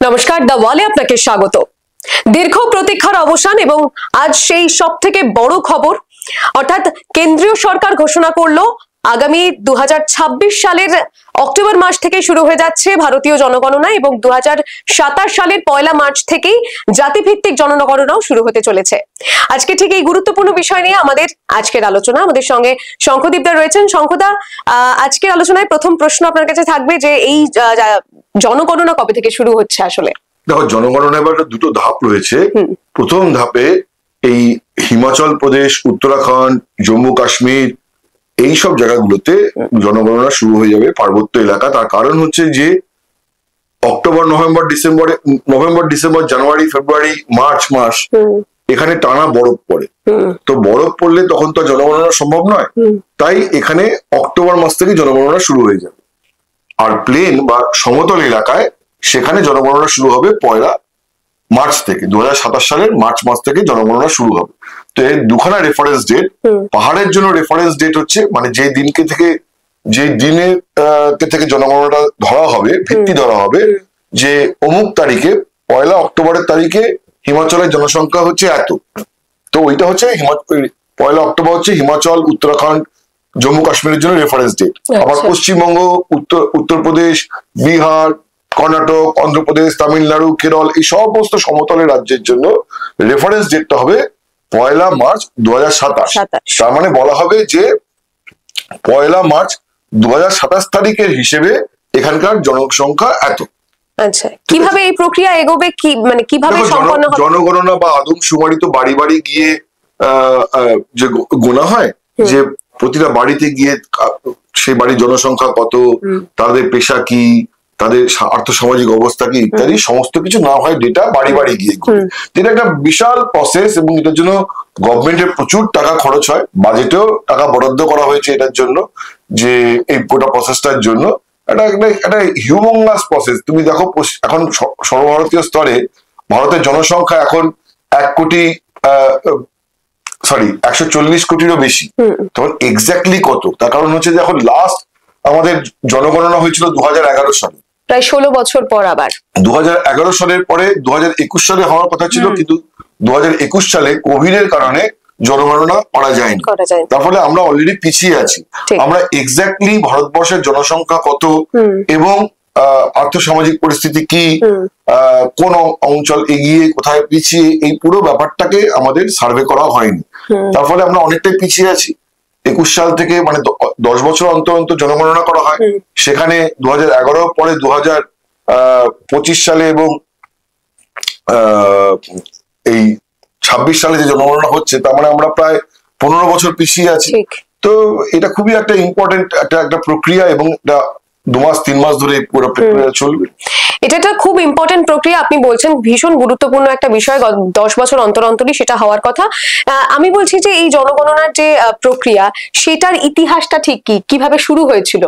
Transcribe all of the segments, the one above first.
নমস্কার, দ্য ওয়ালে আপনাকে স্বাগত। দীর্ঘ প্রতীক্ষার অবসান এবং আজ সেই সব থেকে বড় খবর, অর্থাৎ কেন্দ্রীয় সরকার ঘোষণা করলো আগামী 2026 সালের অক্টোবর মাস থেকে শুরু হয়ে যাচ্ছে ভারতীয় জনগণনা এবং 2027 সালের 1 মার্চ থেকেই জাতিভিত্তিক জনগণনাও শুরু হতে চলেছে। আজকে ঠিক এই গুরুত্বপূর্ণ বিষয় নিয়ে আমাদের আজকের আলোচনা। আমাদের সঙ্গে শঙ্খদীপদা রয়েছেন। শঙ্খদা, আজকের আলোচনায় প্রথম প্রশ্ন আপনার কাছে থাকবে যে এই জনগণনা কবে থেকে শুরু হচ্ছে? আসলে দেখো, জনগণনা এবার দুটো ধাপ রয়েছে। প্রথম ধাপে এই হিমাচল প্রদেশ, উত্তরাখণ্ড, জম্মু কাশ্মীর এইসব জায়গাগুলোতে জনগণনা শুরু হয়ে যাবে, পার্বত্য এলাকা। তার কারণ হচ্ছে যে অক্টোবর, নভেম্বর, ডিসেম্বর, জানুয়ারি, ফেব্রুয়ারি, মার্চ মাস এখানে টানা বরফ পড়ে। তো বরফ পড়লে তখন তো জনগণনা সম্ভব নয়, তাই এখানে অক্টোবর মাস থেকে জনগণনা শুরু হয়ে যাবে। আর প্লেন বা সমতল এলাকায় সেখানে জনগণনা শুরু হবে 1 মার্চ থেকে। 2027 সালের মার্চ মাস থেকে জনগণনা শুরু হবে। তো এর দুখানা রেফারেন্স ডেট। পাহাড়ের জন্য রেফারেন্স ডেট হচ্ছে মানে যে দিনে থেকে জনগণনাটা ধরা হবে, ভিত্তি ধরা হবে যে অমুক তারিখে 1 অক্টোবরের তারিখে হিমাচলের জনসংখ্যা হচ্ছে এত। তো ওইটা হচ্ছে 1 অক্টোবর হচ্ছে হিমাচল, উত্তরাখণ্ড, জম্মু কাশ্মীরের জন্য রেফারেন্স ডেট। আবার পশ্চিমবঙ্গ, উত্তরপ্রদেশ, বিহার, কর্ণাটক, অন্ধ্রপ্রদেশ, তামিলনাড়ু, কেরল এই সমস্ত সমতলের রাজ্যের জন্য রেফারেন্স ডেটটা হবে 1 মার্চ 2027। তার মানে বলা হবে যে 1 মার্চ 2027 তারিখের হিসেবে এখানকার জনসংখ্যা এত। আচ্ছা, কিভাবে এই প্রক্রিয়া এগোবে, কি মানে কিভাবে সম্পন্ন হবে? জনগণনা বা আদমশুমারি তো বাড়ি বাড়ি গিয়ে যে গোনা হয়, যে প্রতিটা বাড়িতে গিয়ে সেই বাড়ির জনসংখ্যা কত, তাদের পেশা কি, তাদের আর্থসামাজিক অবস্থা কি ইত্যাদি সমস্ত কিছু না হয় ডেটা বাড়ি বাড়ি গিয়ে ঘুরে। এটা একটা বিশাল প্রসেস এবং এটার জন্য গভর্নমেন্টের প্রচুর টাকা খরচ হয়। বাজেটেও টাকা বরাদ্দ করা হয়েছে এটার জন্য, যে এই গোটা প্রসেসটার জন্য। একটা হিউমঙ্গাস প্রসেস। তুমি দেখো এখন সর্বভারতীয় স্তরে ভারতের জনসংখ্যা এখন 140 কোটিরও বেশি। তখন এক্স্যাক্টলি কত, তার কারণ হচ্ছে যে এখন লাস্ট আমাদের জনগণনা হয়েছিল 2011 সালে, প্রায় 16 বছর পর। আবার 2011 সালের পরে 2021 সালে হওয়ার কথা ছিল, কিন্তু 2021 সালে কোভিড এর কারণে জনগণনা করা যায়নি। তার ফলে আমরা অলরেডি পিছিয়ে আছি। আমরা এক্স্যাক্টলি ভারতবর্ষের জনসংখ্যা কত এবং আর্থসামাজিক পরিস্থিতি কি, কোন অঞ্চল এগিয়ে কোথায় পিছিয়ে, এই পুরো ব্যাপারটাকে আমাদের সার্ভে করা হয়নি। তার ফলে আমরা অনেকটাই পিছিয়ে আছি। 21 সাল থেকে মানে 10 বছর অন্তর অন্তর জনগণনা করা হয়। সেখানে 2011 পরে 2025 সালে এবং এই 26 সালে যে জনগণনা হচ্ছে, তার মানে আমরা প্রায় 15 বছর পিছিয়ে আছি। তো এটা খুবই একটা ইম্পর্টেন্ট একটা প্রক্রিয়া এবং এটা 2 মাস 3 মাস ধরে পুরো প্রক্রিয়া চলবে। এটা একটা খুব ইম্পর্টেন্ট প্রক্রিয়া। আপনি বলছেন ভীষণ গুরুত্বপূর্ণ একটা বিষয়, 10 বছর অন্তর অন্তরই সেটা হওয়ার কথা। আমি বলছি যে এই জনগণনার যে প্রক্রিয়া, সেটার ইতিহাসটা ঠিক কিভাবে শুরু হয়েছিল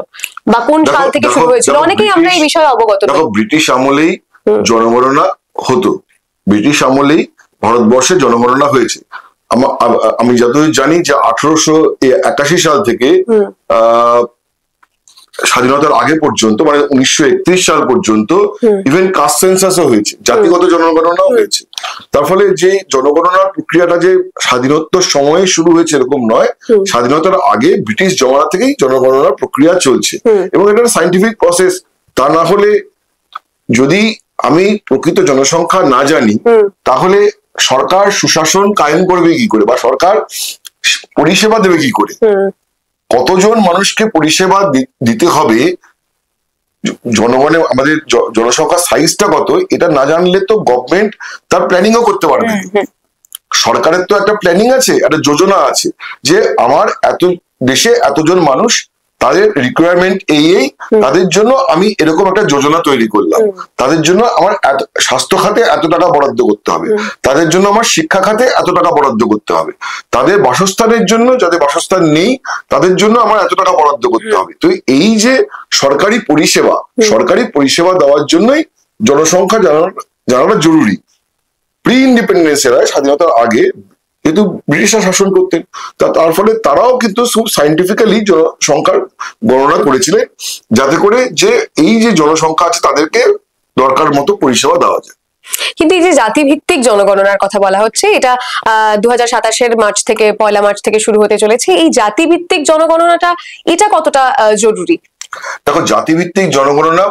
বা কোন সাল থেকে শুরু হয়েছিল? অনেকেই আমরা এই বিষয়ে অবগত নই। দেখো, ব্রিটিশ আমলেই জনগণনা হতো। ব্রিটিশ আমলেই ভারতবর্ষে জনগণনা হয়েছে। আমি যতদূর জানি যে 1881 সাল থেকে স্বাধীনতার আগে পর্যন্ত, মানে 1931 সাল পর্যন্ত ইভেন কাস্ট সেন্সাসও হয়েছে, জাতিগত জনগণনাও হয়েছে। তার ফলে যে জনগণনার প্রক্রিয়াটা যে স্বাধীনোত্তর সময়ে শুরু হয়েছে এরকম নয়, স্বাধীনতার আগে ব্রিটিশ জমানা থেকেই জনগণনার প্রক্রিয়া চলছে এবং এটা সায়েন্টিফিক প্রসেস। তা না হলে, যদি আমি প্রকৃত জনসংখ্যা না জানি, তাহলে সরকার সুশাসন কায়েম করবে কি করে, বা সরকার পরিষেবা দেবে কি করে, কতজন মানুষকে পরিষেবা দিতে হবে, জনগণের আমাদের জনসংখ্যার সাইজটা কত, এটা না জানলে তো গভর্নমেন্ট তার প্ল্যানিংও করতে পারবে। সরকারের তো একটা প্ল্যানিং আছে, একটা যোজনা আছে যে আমার এত দেশে এতজন মানুষ, তাদের রিকোয়ারমেন্ট এই, তাদের জন্য আমি এরকম একটা যোজনা তৈরি করলাম। তাদের জন্য আমার স্বাস্থ্য খাতে এত টাকা বরাদ্দ করতে হবে, তাদের জন্য আমার শিক্ষা খাতে এত টাকা বরাদ্দ করতে হবে, তাদের বাসস্থানের জন্য, যাদের বাসস্থান নেই তাদের জন্য আমার এত টাকা বরাদ্দ করতে হবে। তো এই যে সরকারি পরিষেবা দেওয়ার জন্যই জনসংখ্যা জানাটা জরুরি। প্রি ইন্ডিপেন্ডেন্স এরায়, স্বাধীনতার আগে কিন্তু ব্রিটিশরা শাসন করতেন, তার ফলে তারাও কিন্তু খুব সায়েন্টিফিক্যালি জনসংখ্যার গণনা করেছিলেন, যাতে করে যে এই যে জনসংখ্যা আছে তাদেরকে দরকার মতো পরিষেবা দেওয়া যায়। কিন্তু এই যে জাতিভিত্তিক জনগণনার কথা বলা হচ্ছে, এটা 2027 মার্চ থেকে 1 মার্চ থেকে শুরু হতে চলেছে, এই জাতিভিত্তিক জনগণনাটা এটা কতটা জরুরি? দেখো, জাতিভিত্তিক জনগণনা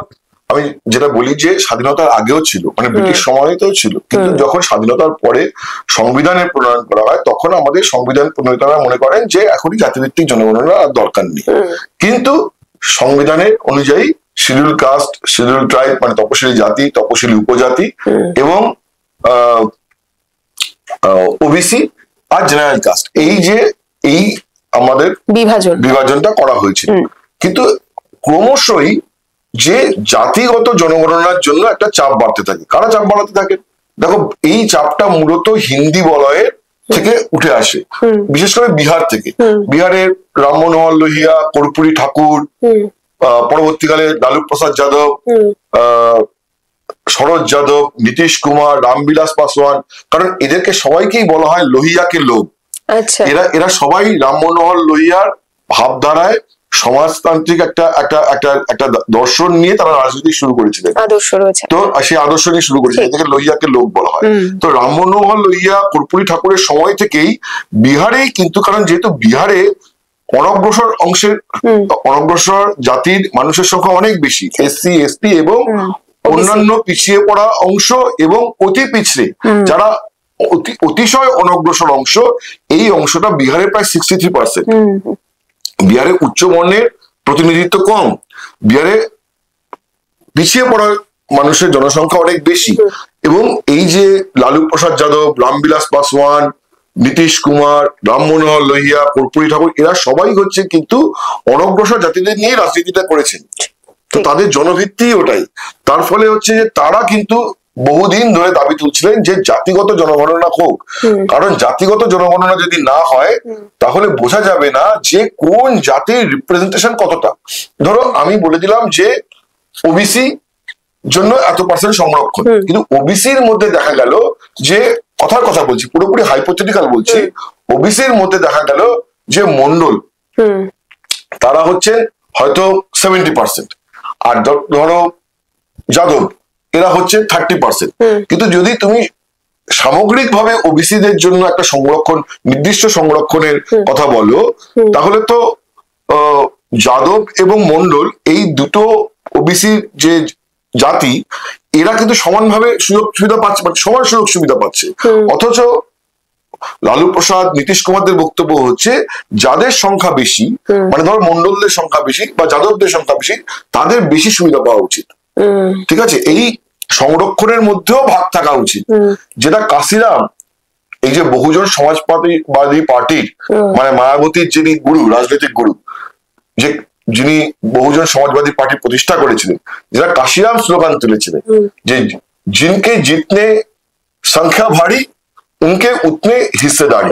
আমি যেটা বলি যে স্বাধীনতার আগেও ছিল, মানে ব্রিটিশ সময়তেও ছিল, কিন্তু যখন স্বাধীনতার পরে সংবিধানের প্রণয়ন করা হয় তখন আমাদের সংবিধান প্রণেতারা মনে করেন যে এখনই জাতিভিত্তিক জনগণনা আর দরকার নেই। কিন্তু সংবিধানের অনুযায়ী শিডিউল কাস্ট, শিডিউল ট্রাইব মানে তপশিলি জাতি, তপশিলি উপজাতি এবং ওবিসি আর জেনারেল কাস্ট, এই আমাদের বিভাজনটা করা হয়েছিল। কিন্তু ক্রমশই যে জাতিগত জনগণনার জন্য একটা চাপ বাড়তে থাকে। কারা চাপ বাড়াতে থাকে? দেখো, এই চাপটা মূলত হিন্দি বলয়ের থেকে উঠে আসে, বিশেষ করে বিহার থেকে। বিহারের রাম মনোহর লোহিয়া, কর্পূরী ঠাকুর, পরবর্তীকালে লালু প্রসাদ যাদব, শরৎ যাদব, নীতিশ কুমার, রামবিলাস পাসওয়ান, কারণ এদেরকে সবাইকেই বলা হয় লোহিয়াকে লোক। এরা সবাই রাম মনোহর লোহিয়ার ভাবধারায় সমাজতান্ত্রিক একটা দর্শন নিয়ে তারা রাজনীতি শুরু করেছিলেন, তো সেই আদর্শ নিয়ে শুরু করেছিলেন, এটাকে লোহিয়াকে লোক বলা হয়। তো রাম মনোহর লোহিয়া, কর্পূরী ঠাকুরের সময় থেকেই বিহারে, কিন্তু কারণ যেহেতু বিহারে অনগ্রসর জাতির মানুষের সংখ্যা অনেক বেশি, SC ST এবং অন্যান্য পিছিয়ে পড়া অংশ এবং অতি পিছড়ে যারা অতিশয় অনগ্রসর অংশ, এই অংশটা বিহারে প্রায় 63%। বিহারে উচ্চ বর্ণের প্রতিনিধিত্ব কম, বিহারে পিছিয়ে পড়া মানুষের জনসংখ্যা অনেক বেশি। এবং এই যে লালু প্রসাদ যাদব, রামবিলাস পাসওয়ান, নীতিশ কুমার, রাম মনোহর লোহিয়া, কর্পূরী ঠাকুর, এরা সবাই হচ্ছে কিন্তু অনগ্রসর জাতিদের নিয়ে রাজনীতিটা করেছেন, তো তাদের জনভিত্তি ওটাই। তার ফলে হচ্ছে যে তারা কিন্তু বহুদিন ধরে দাবি তুলছিলেন যে জাতিগত জনগণনা হোক, কারণ জাতিগত জনগণনা যদি না হয় তাহলে বোঝা যাবে না যে কোন জাতির রিপ্রেজেন্টেশন কতটা। ধরো আমি বলে দিলাম যে ওবিসি জন্য এত % সংরক্ষণ, কিন্তু ওবিসির মধ্যে দেখা গেল যে, কথার কথা বলছি, পুরোপুরি হাইপোথেটিক্যাল বলছি, ওবিসির মধ্যে দেখা গেল যে মন্ডল তারা হচ্ছে হয়তো 70%, আর ধরো যাদব এরা হচ্ছে 30%। কিন্তু যদি তুমি সামগ্রিকভাবে ওবিসিদের জন্য একটা সংরক্ষণ, নির্দিষ্ট সংরক্ষণের কথা বলো, তাহলে তো যাদব এবং মন্ডল এই দুটো ওবিসির যে জাতি, এরা কিন্তু সমানভাবে সুযোগ সুবিধা পাচ্ছে, মানে সমান সুযোগ সুবিধা পাচ্ছে। অথচ লালু প্রসাদ, নীতিশ কুমারদের বক্তব্য হচ্ছে যাদের সংখ্যা বেশি, মানে ধর মন্ডলদের সংখ্যা বেশি বা যাদবদের সংখ্যা বেশি, তাদের বেশি সুবিধা পাওয়া উচিত। ঠিক আছে, এই সংরক্ষণের মধ্যেও ভাগ থাকা উচিত, যেটা কাশিরাম, এই যে বহুজন সমাজবাদী পার্টির মানে মায়াবতীর যিনি গুরু, রাজনৈতিক গুরু, যিনি বহুজন সমাজবাদী পার্টি প্রতিষ্ঠা করেছিলেন, যেটা কাশিরাম স্লোগান তুলেছিলেন যে জিনকে জিতনে সংখ্যা ভারী, উনকে উতনে হিস্সেদারি।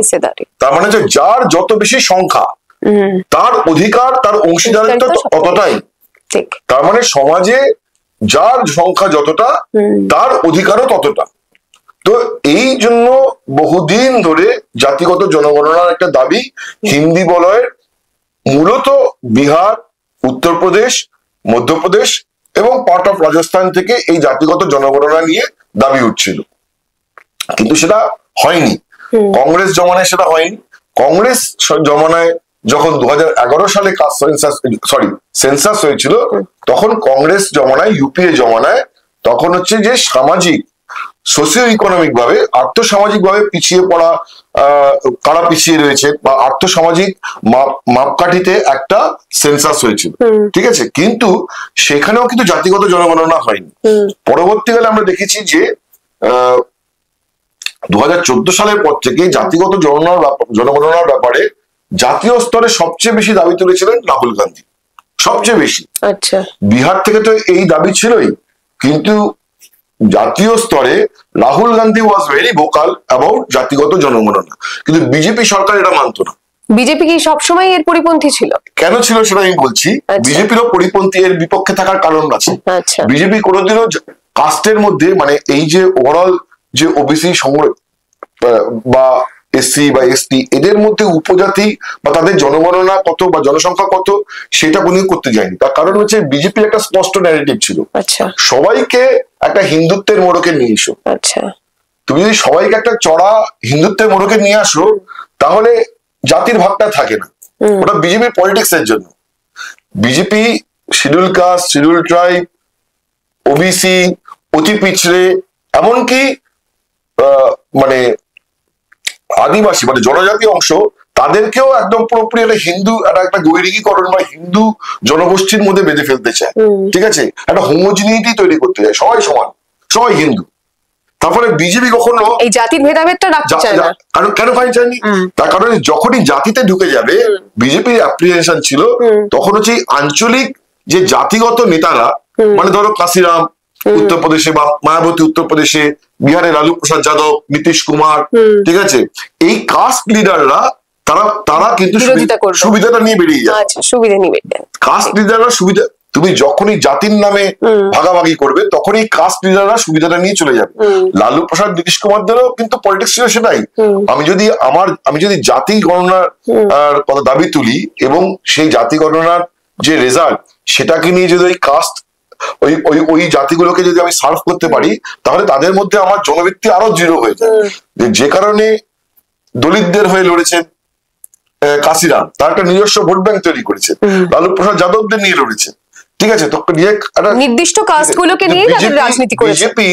তার মানে যে যার যত বেশি সংখ্যা তার অধিকার, তার অংশীদারিত্ব ততটাই। তার মানে সমাজে যার সংখ্যা যতটা তার অধিকারও ততটা। তো এই জন্য বহুদিন ধরে জাতিগত জনগণনার একটা দাবি হিন্দি বলয়ের মূলত বিহার, উত্তরপ্রদেশ, মধ্যপ্রদেশ এবং পার্ট অফ রাজস্থান থেকে এই জাতিগত জনগণনা নিয়ে দাবি উঠছিল, কিন্তু সেটা হয়নি। কংগ্রেস জমানায় সেটা হয়নি। কংগ্রেস জমানায় যখন 2011 সালে সেন্সাস হয়েছিল, তখন কংগ্রেস জমানায়, ইউপিএ জমানায়, তখন হচ্ছে যে সামাজিক, সোশিও ইকোনমিক ভাবে, আর্থসামাজিক ভাবে পিছিয়ে পড়া কারা পিছিয়ে রয়েছে বা আর্থসামাজিক মাপকাঠিতে একটা সেন্সাস হয়েছিল, ঠিক আছে, কিন্তু সেখানেও কিন্তু জাতিগত জনগণনা হয়নি। পরবর্তীকালে আমরা দেখেছি যে 2014 সালের পর থেকে জাতিগত জনগণনার ব্যাপারে জাতীয় স্তরে সবচেয়ে বেশি দাবি তুলেছিলেন রাহুল গান্ধী, সবচেয়ে বেশি। বিহার থেকে তো এই দাবি ছিলই, কিন্তু জাতীয় স্তরে Rahul Gandhi was very vocal about জাতিগত জনগণনা, কিন্তু বিজেপি সরকার এটা মানত না। বিজেপি কি সবসময় এর পরিপন্থী ছিল? কেন ছিল সেটা আমি বলছি। বিজেপিরও পরিপন্থী, এর বিপক্ষে থাকার কারণ আছে। বিজেপি কোনোদিনও কাস্টের মধ্যে, মানে এই যে ওভারঅল যে ওবিসি বা SC বা ST, এদের মধ্যে উপজাতি বা তাদের জনগণনা কত বা জনসংখ্যা কত সেটা কোনোদিন করতে যায়নি। তার কারণ হচ্ছে বিজেপির একটা স্পষ্ট ন্যারেটিভ ছিল, সবাইকে একটা হিন্দুত্বের মোড়কে নিয়ে এসো। আচ্ছা, তুমি যদি সবাইকে একটা চড়া হিন্দুত্বের মোড়কে নিয়ে আসো, তাহলে জাতির ভাগটা থাকে না। ওটা বিজেপি পলিটিক্স এর জন্য। BJP schedule caste, schedule tribe, OBC, অতি পিছড়ে, এমনকি মানে আদিবাসী মানে জনজাতি অংশ, তাদেরকেও একদম পুরোপুরি একটা হিন্দু একটা গৈরিকীকরণ বা হিন্দু জনগোষ্ঠীর মধ্যে বেঁধে ফেলতে চায়। ঠিক আছে, একটা হোমোজিনিটি তৈরি করতে চায়, সবাই সমান, সবাই হিন্দু। তারপরে বিজেপি কখনো এই জাতির ভেদাভেদটা রাখতে চায় না। কারণ কেন চাইনি? তার কারণ যখনই জাতিতে ঢুকে যাবে, বিজেপির অ্যাপ্রিহেশন ছিল তখন হচ্ছে আঞ্চলিক যে জাতিগত নেতারা, মানে ধরো কাশিরাম উত্তরপ্রদেশে বা মায়াবতী উত্তরপ্রদেশে, বিহারে লালু প্রসাদ যাদব, নীতিশ কুমার, ঠিক আছে, এই কাস্ট লিডাররা তারা কিন্তু সুবিধাটা নিয়ে বেরিয়ে যায়। সুবিধা নিবে কাস্ট লিডাররা সুবিধা, তুমি যখনই জাতির নামে ভাগাভাগি করবে তখনই কাস্ট লিডাররা সুবিধাটা নিয়ে চলে যাবে। লালু প্রসাদ, নীতিশ কুমারদেরও কিন্তু পলিটিক্স ছিল সেটাই। আমি যদি জাতি গণনার কথা দাবি তুলি এবং সেই জাতি গণনার যে রেজাল্ট সেটাকে নিয়ে যদি ওই কাস্ট ওই জাতিগুলোকে যদি আমি সার্ভ করতে পারি, তাহলে তাদের মধ্যে আমার জনভিত্তি আরো দৃঢ় হয়ে যায়। যে কারণে দলিতদের হয়ে লড়েছেন কাশিরাম, তার একটা নিজস্ব ভোট ব্যাংক তৈরি করেছে। লালু প্রসাদ যাদবদের নিয়ে লড়েছে, ঠিক আছে, তো নির্দিষ্ট কাস্টগুলোকে নিয়ে রাজনীতি করেছে বিজেপি।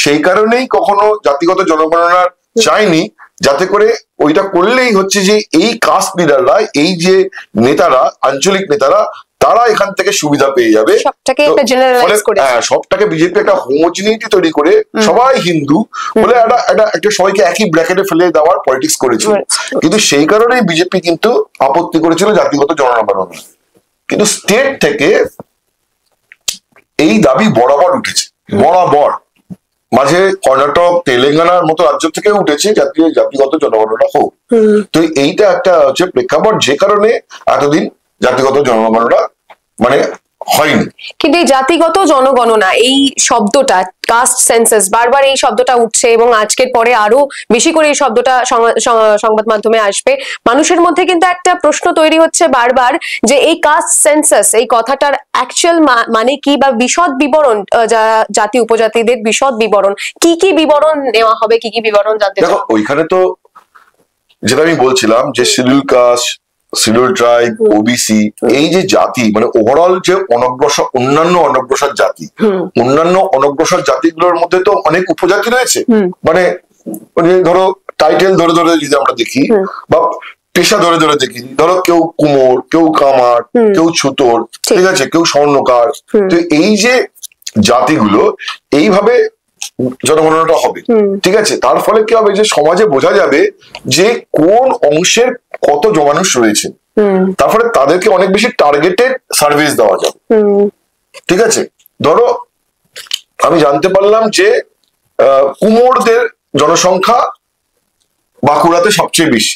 সেই কারণেই কখনো জাতিগত জনগণনা চায়নি, যাতে করে ওইটা করলেই হচ্ছে যে এই কাস্ট লিডাররা, এই যে নেতারা, আঞ্চলিক নেতারা, তারা এখান থেকে সুবিধা পেয়ে যাবে। সবটাকে বিজেপি একটা হোমোজিনিটি তৈরি করে সবাই হিন্দু বলে একটা সবাইকে একই ব্র্যাকেটে ফেলে দেওয়ার পলিটিক্স করেছিল। কিন্তু সেই কারণেই বিজেপি কিন্তু আপত্তি করেছিল জাতিগত জনগণনা। কিন্তু স্টেট থেকে এই দাবি বরাবর উঠেছে, বরাবর। মাঝে কর্ণাটক, তেলেঙ্গানার মতো রাজ্য থেকে উঠেছে জাতিগত জনগণনা হোক। তো এইটা একটা হচ্ছে প্রেক্ষাপট, যে কারণে এতদিন জাতিগত জনগণনা মানে হয়নি। কিন্তু এই জাতিগত জনগণনা, এই শব্দটা, কাস্ট সেন্সাস, বারবার এই শব্দটা উঠছে এবং আজকের পরে আরো বেশি করে এই শব্দটা সংবাদ মাধ্যমে আসবে। মানুষের মধ্যে কিন্তু একটা প্রশ্ন তৈরি হচ্ছে বারবার, যে এই কাস্ট সেন্সাস, এই কথাটার অ্যাকচুয়াল মানে কি, বা বিশদ বিবরণ, জাতি উপজাতিদের বিশদ বিবরণ, কি কি বিবরণ নেওয়া হবে, কি কি বিবরণ জানতে চাই। দেখো, ওইখানে তো যেটা আমি বলছিলাম যে schedule caste, schedule tribe, OBC, এই যে জাতি মানে ওভারঅল যে অন্যান্য অনগ্রসর জাতি, অন্যান্য অনগ্রসর জাতিগুলোর মধ্যে তো অনেক উপজাতি রয়েছে। মানে ধরো টাইটেল ধরে ধরে যদি আমরা দেখি বা পেশা ধরে ধরে দেখি, ধরো কেউ কুমোর, কেউ কামার, কেউ ছুতোর, ঠিক আছে, কেউ স্বর্ণকার। তো এই যে জাতিগুলো, এইভাবে জনগণনাটা হবে, ঠিক আছে। তার ফলে কি হবে, যে সমাজে বোঝা যাবে যে কোন অংশের কত মানুষ রয়েছে। তারপরে তাদেরকে অনেক বেশি টার্গেটেড সার্ভিস দেওয়া যাবে, ঠিক আছে। ধরো আমি জানতে পারলাম যে কুমোরদের জনসংখ্যা বাঁকুড়াতে সবচেয়ে বেশি,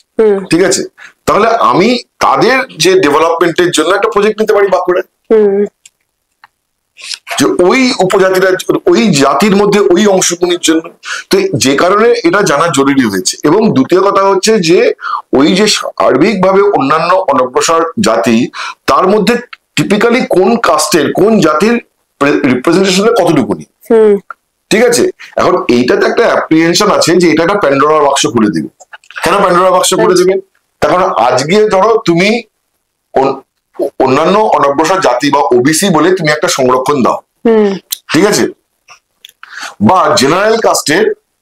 ঠিক আছে, তাহলে আমি তাদের যে ডেভেলপমেন্টের জন্য একটা প্রজেক্ট নিতে পারি বাঁকুড়ায়, যে ওই উপজাতিরা, ওই জাতির মধ্যে ওই অংশগুলির জন্য। তো যে কারণে এটা জানা জরুরি হয়েছে। এবং দ্বিতীয় কথা হচ্ছে যে ওই যে সার্বিকভাবে অন্যান্য অনগ্রসর জাতি, তার মধ্যে টিপিক্যালি কোন কাস্টের, কোন জাতির রিপ্রেজেন্টেশন কতটুকুনি, ঠিক আছে। এখন এইটাতে একটা অ্যাপ্রিহেনশন আছে যে এটা একটা প্যান্ডোরার বাক্স খুলে দেবে। কেন প্যান্ডোরার বাক্স খুলে দেবেন? তার কারণ আজকে ধরো তুমি অন্যান্য অনগ্রসর জাতি বা ওবিসি বলে তুমি একটা সংরক্ষণ দাও, ঠিক আছে, বা জেনারেল কাস্টে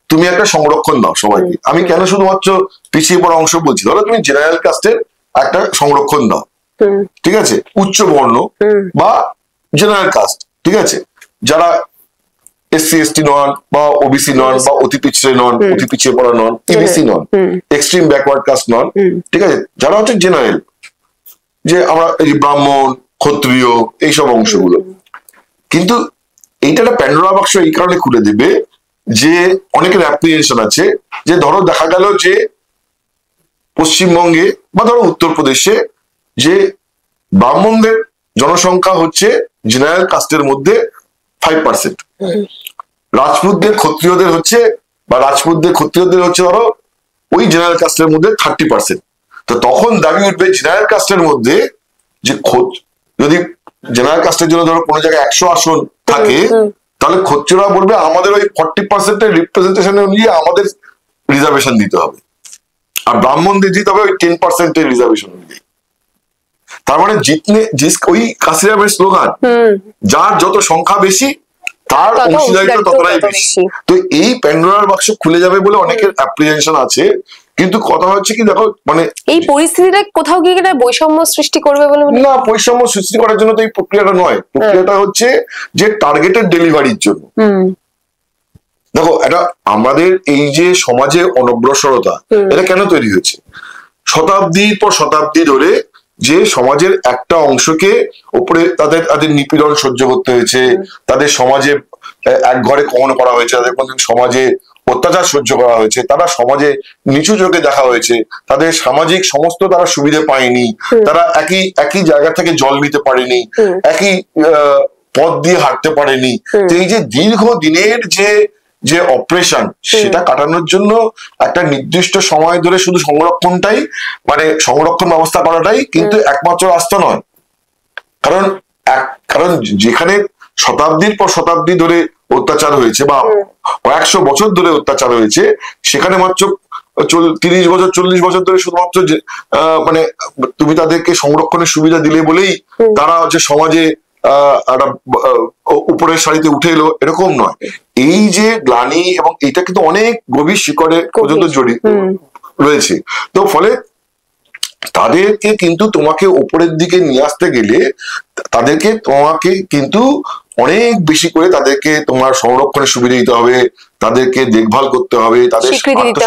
তুমি একটা সংরক্ষণ দাও সবাইকে। আমি কেন শুধুমাত্র পিছিয়ে পড়া অংশ বলছি, ধরো তুমি জেনারেল কাস্টের একটা সংরক্ষণ দাও, ঠিক আছে, উচ্চ বর্ণ বা জেনারেল কাস্ট, ঠিক আছে, যারা এসসি এসটি নন বা ওবিসি নন বা অতি পিছিয়ে নন, অতি পিছিয়ে পড়া নন, ইবিসি নন, এক্সট্রিম ব্যাকওয়ার্ড কাস্ট নন, ঠিক আছে, যারা হচ্ছে জেনারেল, যে আমরা এই যে ব্রাহ্মণ, ক্ষত্রিয়, এইসব অংশগুলো। কিন্তু এইটা একটা প্যান্ডোরা বাক্স এই কারণে খুলে দেবে যে অনেকের অ্যাপ্রিহেনশন আছে যে ধরো দেখা গেল যে পশ্চিমবঙ্গে বা ধরো উত্তরপ্রদেশে যে ব্রাহ্মণদের জনসংখ্যা হচ্ছে জেনারেল কাস্টের মধ্যে 5%, রাজপুতদের ক্ষত্রিয়দের হচ্ছে বা ক্ষত্রিয়দের হচ্ছে ধরো ওই জেনারেল কাস্টের মধ্যে 30%। তো তখন দাবি উঠবে জেনারেল কাস্টের মধ্যে যে যদি জেনারেল কাস্টের জন্য ধরো কোনো জায়গায় 100 আসন থাকে, তাহলে ক্ষত্রিয়রা বলবে আমাদের ওই 40% রিপ্রেজেন্টেশন অনুযায়ী আমাদের রিজার্ভেশন দিতে হবে, আর ব্রাহ্মণদের দিতে হবে ওই 10% রিজার্ভেশন অনুযায়ী। তার মানে জিতনে ওই কাশিরামের স্লোগান, যার যত সংখ্যা বেশি তার অংশীদারিত্ব ততটাই বেশি। তো এই প্যান্ডোরার বাক্স খুলে যাবে বলে অনেকের অ্যাপ্রিহেনশন আছে, কিন্তু কথা হচ্ছে কি দেখো মানে এই পরিস্থিতিটা কোথাও গিয়ে একটা বৈষম্য সৃষ্টি করবে বলে না, বৈষম্য সৃষ্টি করার জন্য তো এই প্রক্রিয়াটা নয়। প্রক্রিয়াটা হচ্ছে যে টার্গেটেড ডেলিভারির জন্য। দেখো এটা আমাদের এই যে সমাজে অনগ্রসরতা, এটা কেন তৈরি হয়েছে? শতাব্দীর পর শতাব্দী ধরে যে সমাজের একটা অংশকে উপরে তাদের নিপীড়ন সহ্য করতে হয়েছে, তাদের সমাজে এক ঘরে কখনো করা হয়েছে, তাদের সমাজে অত্যাচার সহ্য করা হয়েছে, তারা সমাজে নিচু চোখে দেখা হয়েছে, তাদের সামাজিক সমস্ত তারা সুবিধে পায়নি, তারা একই জায়গা থেকে জল নিতে পারেনি, একই পথ দিয়ে হাঁটতে পারেনি। তো এই যে দীর্ঘ দিনের যে অপারেশন, সেটা কাটানোর জন্য একটা নির্দিষ্ট সময় ধরে শুধু সংরক্ষণটাই, মানে সংরক্ষণ ব্যবস্থা করাটাই কিন্তু একমাত্র রাস্তা নয়। কারণ যেখানে শতাব্দীর পর শতাব্দী ধরে অত্যাচার হয়েছে বা 100 বছর ধরে অত্যাচার হয়েছে, সেখানে মাত্র 30 বছর 40 বছর ধরে শুধুমাত্র মানে তুমি তাদেরকে সংরক্ষণের সুবিধা দিলে বলেই তারা হচ্ছে সমাজে একটা উপরের সারিতে উঠে এলো, এরকম নয়। এই যে গ্লানি এবং এটা কিন্তু অনেক গভীর শিকড়ে পর্যন্ত জড়িত রয়েছে। তো ফলে তাদেরকে কিন্তু তোমাকে উপরের দিকে নিয়ে আসতে গেলে তোমাকে কিন্তু অনেক বেশি করে তাদেরকে তোমার সংরক্ষণের সুবিধা দিতে হবে, তাদেরকে দেখভাল করতে হবে, তাদের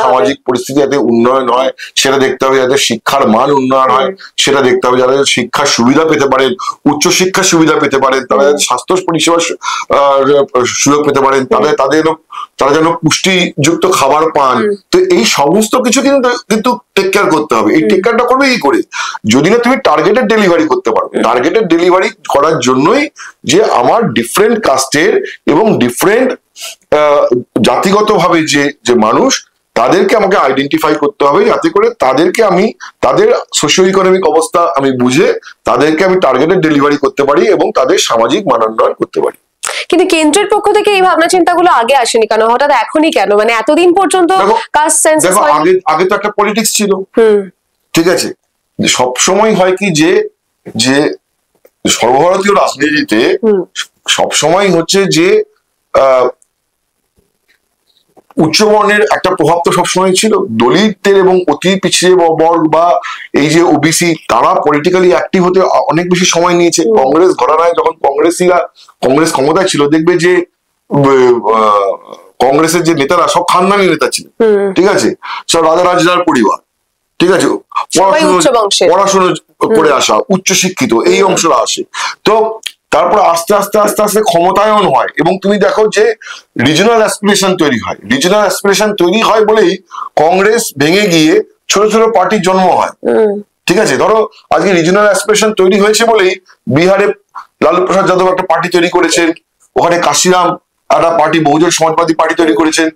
সামাজিক পরিস্থিতি যাতে উন্নয়ন হয় সেটা দেখতে হবে, যাতে শিক্ষার মান উন্নয়ন হয় সেটা দেখতে হবে, যারা শিক্ষার সুবিধা পেতে পারেন, উচ্চশিক্ষার সুবিধা পেতে পারেন, তারা স্বাস্থ্য পরিষেবার সুযোগ পেতে পারেন, তারা যেন পুষ্টিযুক্ত খাবার পান। তো এই সমস্ত কিছু কিন্তু টেক কেয়ার করতে হবে। এই টেক কেয়ারটা করবে কি করে? যদি না তুমি টার্গেটেড ডেলিভারি করতে পারো। টার্গেটেড ডেলিভারি করার জন্যই যে আমার ডিফারেন্ট কাস্টের এবং ডিফারেন্ট জাতিগত ভাবে যে মানুষ, তাদেরকে আমাকে আইডেন্টিফাই করতে হবে, যাতে করে তাদেরকে আমি তাদের সোশিও ইকোনমিক অবস্থা আমি বুঝে তাদেরকে আমি টার্গেটেড ডেলিভারি করতে পারি এবং তাদের সামাজিক মানোন্নয়ন করতে পারি। কিন্তু কেন্দ্রের পক্ষ থেকে এই ভাবনা চিন্তাগুলো আগে আসেনি কেন? হঠাৎ এখনই কেন? মানে এতদিন পর্যন্ত কাস্ট সেন্সাস হয়নি। আগে তো একটা পলিটিক্স ছিল, ঠিক আছে? সব সময় হয় কি যে সর্বভারতীয় রাজনীতিতে সবসময় হচ্ছে যে উচ্চবর্ণের একটা প্রভাব তো সবসময় ছিল। দলিতদের এবং অতি পিছিয়ে বর্গ বা এই যে ওবিসি, তারা পলিটিক্যালি অ্যাক্টিভ হতে অনেক বেশি সময় নিয়েছে। কংগ্রেস ঘরানায় যখন কংগ্রেস ক্ষমতায় ছিল, দেখবে যে কংগ্রেসের যে নেতারা সব খানদানি নেতা ছিল, ঠিক আছে? সব রাজা রাজার পরিবার, ঠিক আছে? পড়াশোনা করে আসা, উচ্চশিক্ষিত এই অংশরা আসে। তো তারপর আস্তে আস্তে আস্তে আস্তে ক্ষমতায়ন হয় এবং তুমি দেখো যে রিজনাল অ্যাসপিরেশন তৈরি হয়। রিজনাল অ্যাসপিরেশন তৈরি হয় বলেই কংগ্রেস ভেঙে গিয়ে ছোট ছোট পার্টির জন্ম হয়, ঠিক আছে? ধরো আজকে রিজনাল অ্যাসপিরেশন তৈরি হয়েছে বলেই বিহারে লালু প্রসাদ যাদব একটা পার্টি তৈরি করেছেন, ওখানে কাশিরাম একটা পার্টি, বহুজন সমাজবাদী পার্টি তৈরি করেছেন,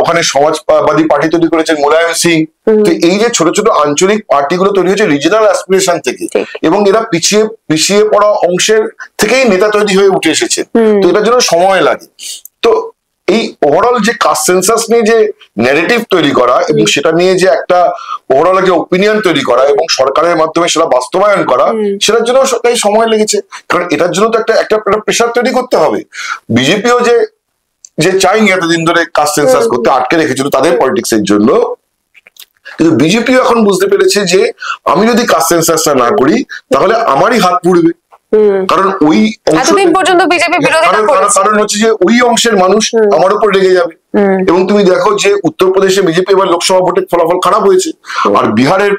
ওখানে সমাজবাদী পার্টি তৈরি করেছেন মুলায়ম সিং। তো এই যে ছোট ছোট আঞ্চলিক পার্টিগুলো তৈরি হয়েছে রিজনাল অ্যাসপিরেশন থেকে, এবং এরা পিছিয়ে পড়া অংশের থেকেই নেতা তৈরি হয়ে উঠে এসেছে। তো এটার জন্য সময় লাগে। তো এই ওভারঅল যে কাস্ট সেন্সাস নিয়ে যে ন্যারেটিভ তৈরি করা এবং সেটা নিয়ে যে একটা ওভারঅল যে ওপিনিয়ন তৈরি করা এবং সরকারের মাধ্যমে সেটা বাস্তবায়ন করা, সেটার জন্য তাই সময় লেগেছে। কারণ এটার জন্য তো একটা প্রেশার তৈরি করতে হবে। বিজেপিও যে চাইনি এতদিন ধরে কাস্ট সেন্সাস করতে, আটকে রেখেছিল তাদের পলিটিক্স এর জন্য, কিন্তু বিজেপিও এখন বুঝতে পেরেছে যে আমি যদি কাস্ট সেন্সাসটা না করি তাহলে আমারই হাত পুড়বে। কারণ ওই কারণ হচ্ছে যে ওই অংশের মানুষ আমার উপর রেগে যাবে। এবং তুমি দেখো যে উত্তরপ্রদেশে বিজেপি এবার লোকসভা ভোটের ফলাফল খারাপ হয়েছে, আর বিহারের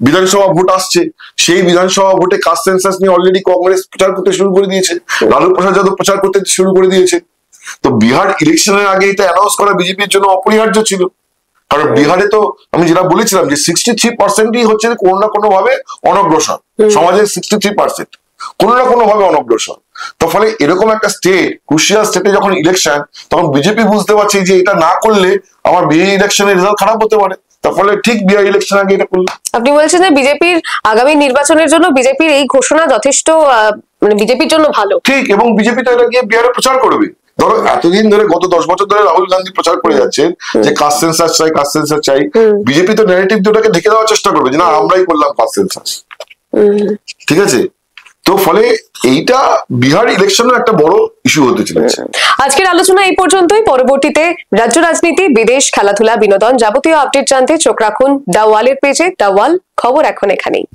বিধানসভা ভোট আসছে, সেই বিধানসভা ভোটে কাস্ট সেন্সাস নিয়ে অলরেডি কংগ্রেস প্রচার করতে শুরু করে দিয়েছে, লালু প্রসাদ যাদব প্রচার করতে শুরু করে দিয়েছে। তো বিহার ইলেকশনের আগে এটা অ্যানাউন্স করা বিজেপির জন্য অপরিহার্য ছিল। কারণ বিহারে তো আমি যেটা বলেছিলাম যে 63%ই হচ্ছে কোনো না কোনো ভাবে অনগ্রসর, সমাজের 63% কোনো না কোনো ভাবে অনগ্রসর। তো ফলে এরকম একটা স্টেট, ক্রুশিয়াল স্টেটে যখন ইলেকশন, তখন বিজেপি বুঝতে পারছে যে এটা না করলে আমার বিহার ইলেকশনের রেজাল্ট খারাপ হতে পারে। তার ফলে ঠিক বিহার ইলেকশন আগে এটা করলো। আপনি বলছেন যে বিজেপির আগামী নির্বাচনের জন্য বিজেপির এই ঘোষণা যথেষ্ট, মানে বিজেপির জন্য ভালো। ঠিক, এবং বিজেপি তো এটা গিয়ে বিহারে প্রচার করবে ধরো এতদিন ধরে গত 10 বছর ধরে রাহুল গান্ধী প্রচার করে যাচ্ছেন যে কাস্ট সেন্সাস চাই, কাস্ট সেন্সাস চাই। বিজেপি তো ন্যারেটিভ দুটাকে ঢেকে দেওয়ার চেষ্টা করবে যে না আমরাই করলাম কাস্ট সেন্সাস, ঠিক আছে? তো ফলে এইটা বিহার ইলেকশনের একটা বড় ইস্যু হতে চলেছে। আজকের আলোচনা এই পর্যন্তই। পরবর্তীতে রাজ্য রাজনীতি, বিদেশ, খেলাধুলা, বিনোদন যাবতীয় আপডেট জানতে চোখ রাখুন দ্য ওয়ালের পেজে। দ্য ওয়াল, খবর এখন এখানেই।